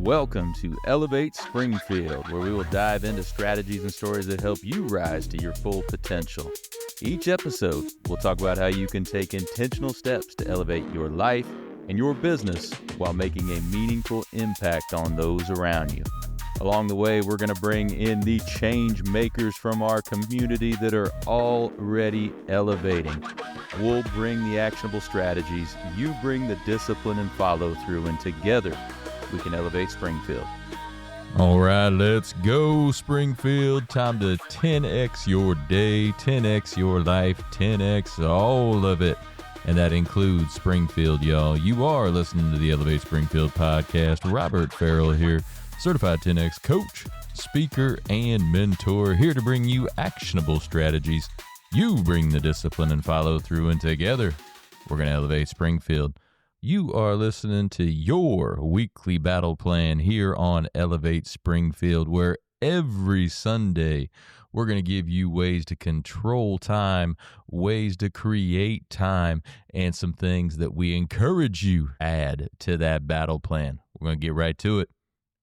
Welcome to Elevate Springfield, where we will dive into strategies and stories that help you rise to your full potential. Each episode, we'll talk about how you can take intentional steps to elevate your life and your business while making a meaningful impact on those around you. Along the way, we're going to bring in the change makers from our community that are already elevating. We'll bring the actionable strategies, you bring the discipline and follow through, and together we can elevate Springfield. All right, let's go, Springfield. Time to 10x your day, 10x your life, 10x all of it. And that includes Springfield, y'all. You are listening to the Elevate Springfield podcast. Robert Farrell here, certified 10x coach, speaker, and mentor, here to bring you actionable strategies. You bring the discipline and follow through, and together we're going to elevate Springfield. You are listening to your weekly battle plan here on Elevate Springfield, where every Sunday we're going to give you ways to control time, ways to create time, and some things that we encourage you add to that battle plan. We're going to get right to it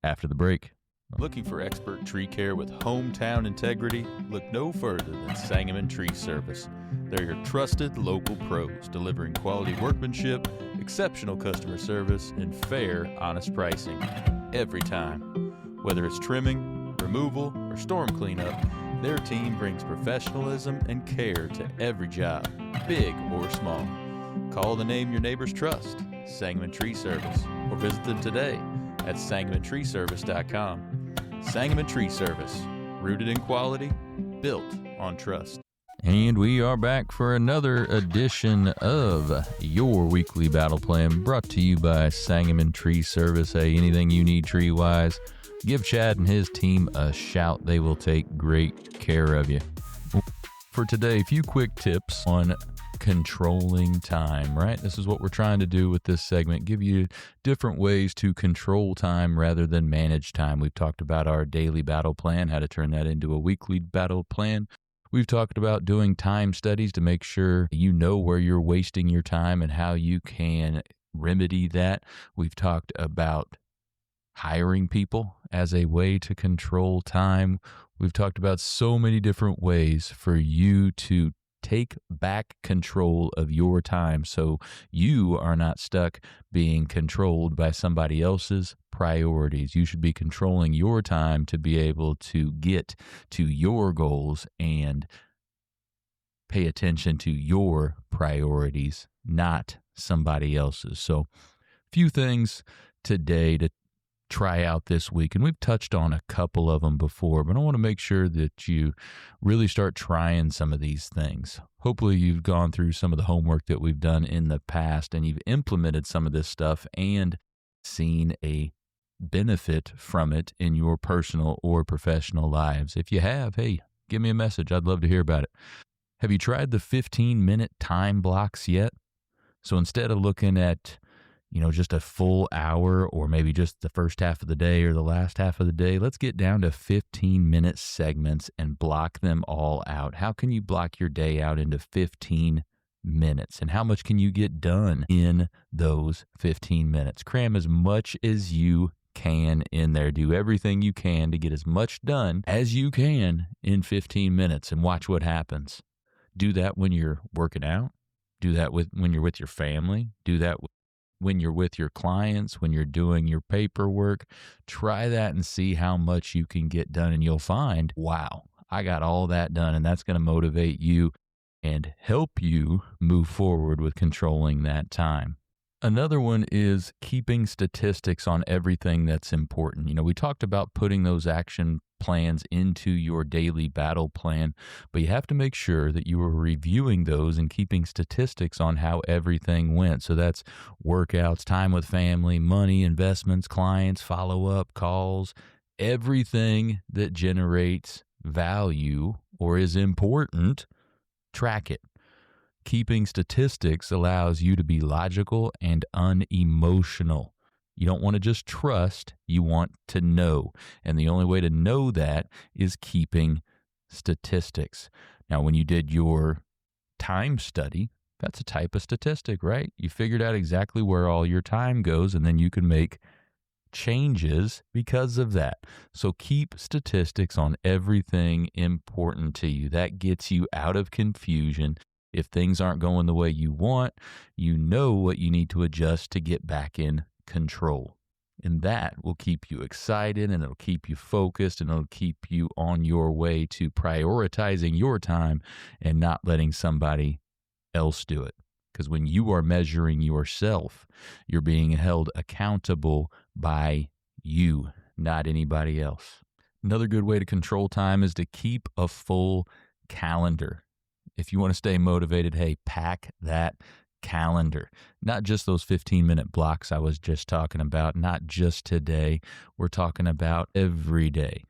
after the break. Looking for expert tree care with hometown integrity? Look no further than Sangamon Tree Service. They're your trusted local pros, delivering quality workmanship, exceptional customer service, and fair, honest pricing every time. Whether it's trimming, removal, or storm cleanup, their team brings professionalism and care to every job, big or small. Call the name your neighbors trust, Sangamon Tree Service, or visit them today at sangamontreeservice.com. Sangamon Tree Service, rooted in quality, built on trust. And we are back for another edition of your weekly battle plan, brought to you by Sangamon Tree Service. Hey, anything you need tree-wise, give Chad and his team a shout. They will take great care of you. For today, a few quick tips on controlling time, right? This is what we're trying to do with this segment, give you different ways to control time rather than manage time. We've talked about our daily battle plan, how to turn that into a weekly battle plan. We've talked about doing time studies to make sure you know where you're wasting your time and how you can remedy that. We've talked about hiring people as a way to control time. We've talked about so many different ways for you to take back control of your time so you are not stuck being controlled by somebody else's priorities. You should be controlling your time to be able to get to your goals and pay attention to your priorities, not somebody else's. So, a few things today to try out this week, and we've touched on a couple of them before, but I want to make sure that you really start trying some of these things. Hopefully you've gone through some of the homework that we've done in the past and you've implemented some of this stuff and seen a benefit from it in your personal or professional lives. If you have, hey, give me a message. I'd love to hear about it. Have you tried the 15-minute time blocks yet? So instead of looking at just a full hour or maybe just the first half of the day or the last half of the day, let's get down to 15-minute segments and block them all out. How can you block your day out into 15 minutes? And how much can you get done in those 15 minutes? Cram as much as you can in there. Do everything you can to get as much done as you can in 15 minutes and watch what happens. Do that when you're working out. Do that when you're with your family. Do that when you're with your clients, when you're doing your paperwork. Try that and see how much you can get done, and you'll find, wow, I got all that done, and that's going to motivate you and help you move forward with controlling that time. Another one is keeping statistics on everything that's important. We talked about putting those action plans into your daily battle plan, but you have to make sure that you are reviewing those and keeping statistics on how everything went. So that's workouts, time with family, money, investments, clients, follow-up, calls, everything that generates value or is important, track it. Keeping statistics allows you to be logical and unemotional. You don't want to just trust, you want to know. And the only way to know that is keeping statistics. Now, when you did your time study, that's a type of statistic, right? You figured out exactly where all your time goes, and then you can make changes because of that. So keep statistics on everything important to you. That gets you out of confusion. If things aren't going the way you want, you know what you need to adjust to get back in control. And that will keep you excited, and it'll keep you focused, and it'll keep you on your way to prioritizing your time and not letting somebody else do it. Because when you are measuring yourself, you're being held accountable by you, not anybody else. Another good way to control time is to keep a full calendar. If you want to stay motivated, hey, pack that calendar. Not just those 15-minute blocks I was just talking about, not just today. We're talking about every day.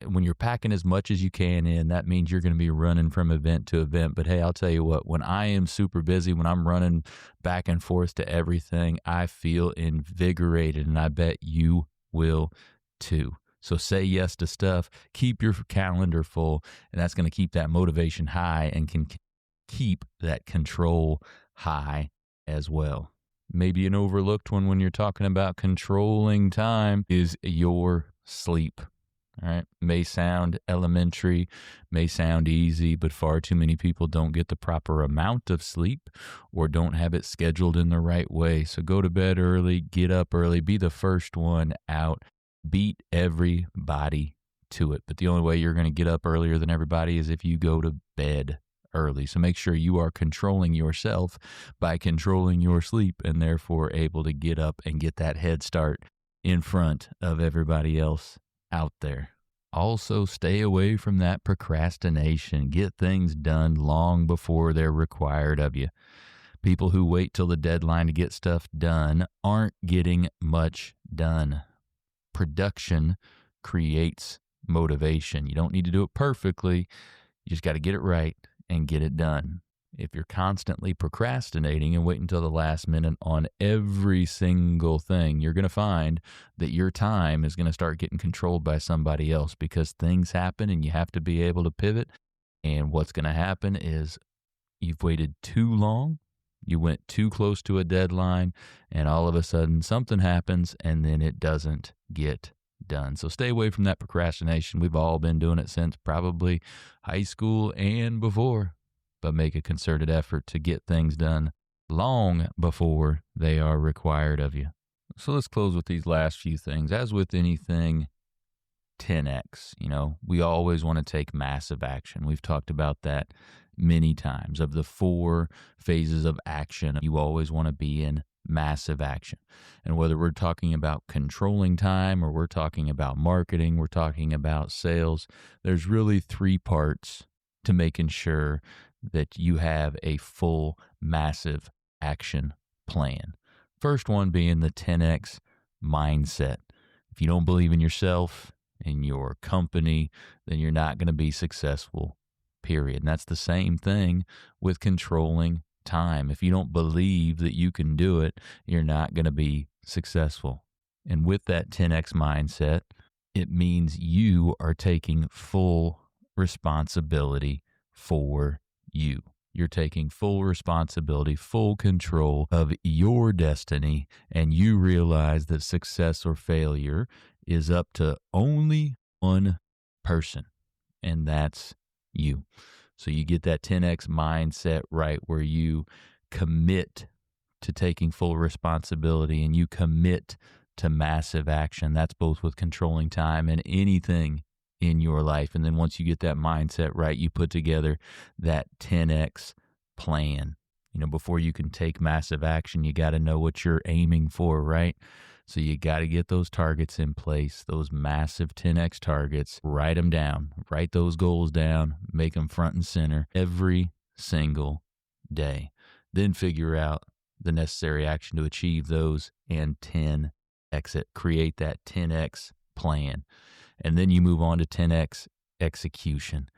When you're packing as much as you can in, that means you're going to be running from event to event. But hey, I'll tell you what, when I am super busy, when I'm running back and forth to everything, I feel invigorated, and I bet you will too. So say yes to stuff, keep your calendar full, and that's going to keep that motivation high and can keep that control high as well. Maybe an overlooked one when you're talking about controlling time is your sleep. All right. May sound elementary, may sound easy, but far too many people don't get the proper amount of sleep or don't have it scheduled in the right way. So go to bed early, get up early, be the first one out, beat everybody to it. But the only way you're going to get up earlier than everybody is if you go to bed early. So make sure you are controlling yourself by controlling your sleep, and therefore able to get up and get that head start in front of everybody else out there. Also, stay away from that procrastination. Get things done long before they're required of you. People who wait till the deadline to get stuff done aren't getting much done. Production creates motivation. You don't need to do it perfectly. You just got to get it right and get it done. If you're constantly procrastinating and waiting until the last minute on every single thing, you're going to find that your time is going to start getting controlled by somebody else, because things happen and you have to be able to pivot. And what's going to happen is you've waited too long, you went too close to a deadline, and all of a sudden something happens and then it doesn't get done. So stay away from that procrastination. We've all been doing it since probably high school and before. But make a concerted effort to get things done long before they are required of you. So let's close with these last few things. As with anything, 10x, we always want to take massive action. We've talked about that many times. Of the 4 phases of action, you always want to be in massive action. And whether we're talking about controlling time, or we're talking about marketing, we're talking about sales, there's really 3 parts to making sure that you have a full, massive action plan. First one being the 10x mindset. If you don't believe in yourself, in your company, then you're not going to be successful, period. And that's the same thing with controlling time. If you don't believe that you can do it, you're not going to be successful. And with that 10x mindset, it means you are taking full responsibility for you. You're taking full responsibility, full control of your destiny, and you realize that success or failure is up to only one person, and that's you. So you get that 10x mindset right, where you commit to taking full responsibility and you commit to massive action. That's both with controlling time and anything in your life. And then once you get that mindset right, you put together that 10x plan. Before you can take massive action, you got to know what you're aiming for, right? So you got to get those targets in place, those massive 10x targets, write them down, write those goals down, make them front and center every single day. Then figure out the necessary action to achieve those, and 10x it. Create that 10x plan. And then you move on to 10x execution,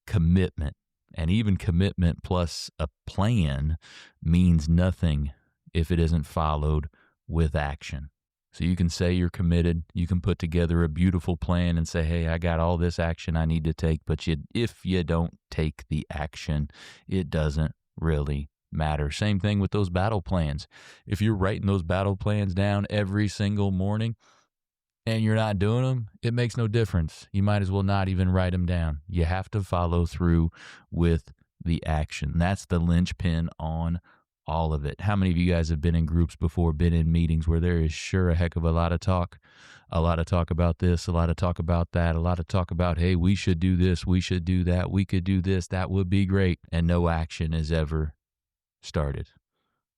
commitment. And even commitment plus a plan means nothing if it isn't followed with action. So you can say you're committed, you can put together a beautiful plan and say, hey, I got all this action I need to take, but if you don't take the action, it doesn't really matter. Same thing with those battle plans. If you're writing those battle plans down every single morning and you're not doing them, it makes no difference. You might as well not even write them down. You have to follow through with the action. That's the linchpin on all of it. How many of you guys have been in groups before, been in meetings where there is sure a heck of a lot of talk about this, a lot of talk about that, a lot of talk about, hey, we should do this, we should do that, we could do this, that would be great, and no action is ever started.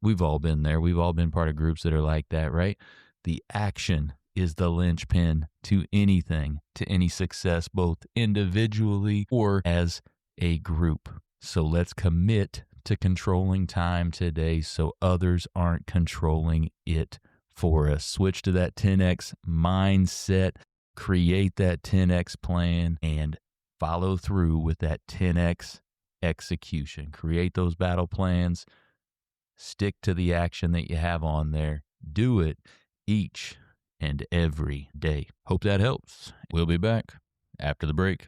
We've all been there. We've all been part of groups that are like that, right? The action is the linchpin to anything, to any success, both individually or as a group. So let's commit to controlling time today so others aren't controlling it for us. Switch to that 10X mindset, create that 10X plan, and follow through with that 10X execution. Create those battle plans, stick to the action that you have on there. Do it each and every day. Hope that helps. We'll be back after the break.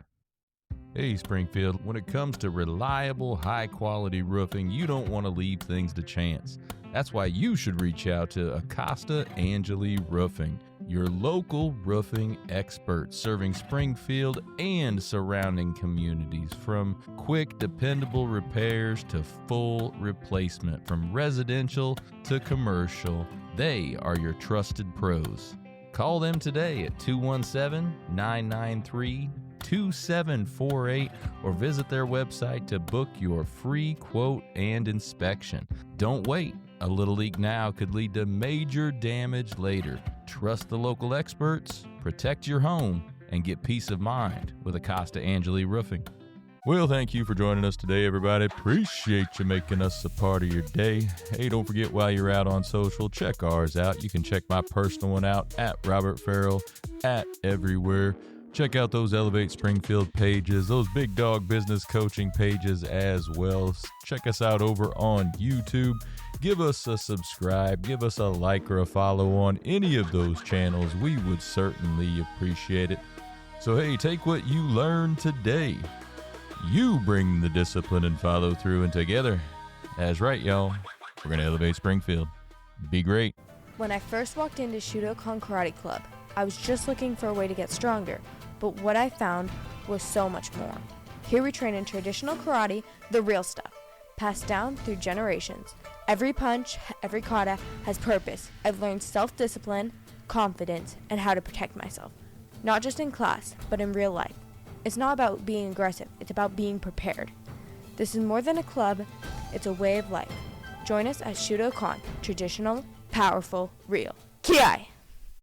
Hey Springfield, when it comes to reliable, high-quality roofing, you don't want to leave things to chance. That's why you should reach out to Acosta Angeli Roofing, your local roofing expert, serving Springfield and surrounding communities. From quick, dependable repairs to full replacement, from residential to commercial, they are your trusted pros. Call them today at 217-993-2748 or visit their website to book your free quote and inspection. Don't wait. A little leak now could lead to major damage later. Trust the local experts, protect your home, and get peace of mind with Acosta Angeli Roofing. Well, thank you for joining us today, everybody. Appreciate you making us a part of your day. Hey, don't forget, while you're out on social, check ours out. You can check my personal one out at Robert Farrell at everywhere. Check out those Elevate Springfield pages, those Big Dog Business Coaching pages as well. Check us out over on YouTube. Give us a subscribe, give us a like or a follow on any of those channels. We would certainly appreciate it. So hey, take what you learned today. You bring the discipline and follow through, and together, that's right, y'all, we're going to elevate Springfield. Be great. When I first walked into Shudokan Karate Club, I was just looking for a way to get stronger, but what I found was so much more. Here we train in traditional karate, the real stuff, passed down through generations. Every punch, every kata has purpose. I've learned self-discipline, confidence, and how to protect myself. Not just in class, but in real life. It's not about being aggressive, it's about being prepared. This is more than a club, it's a way of life. Join us at Shudokan, traditional, powerful, real. Ki-ai!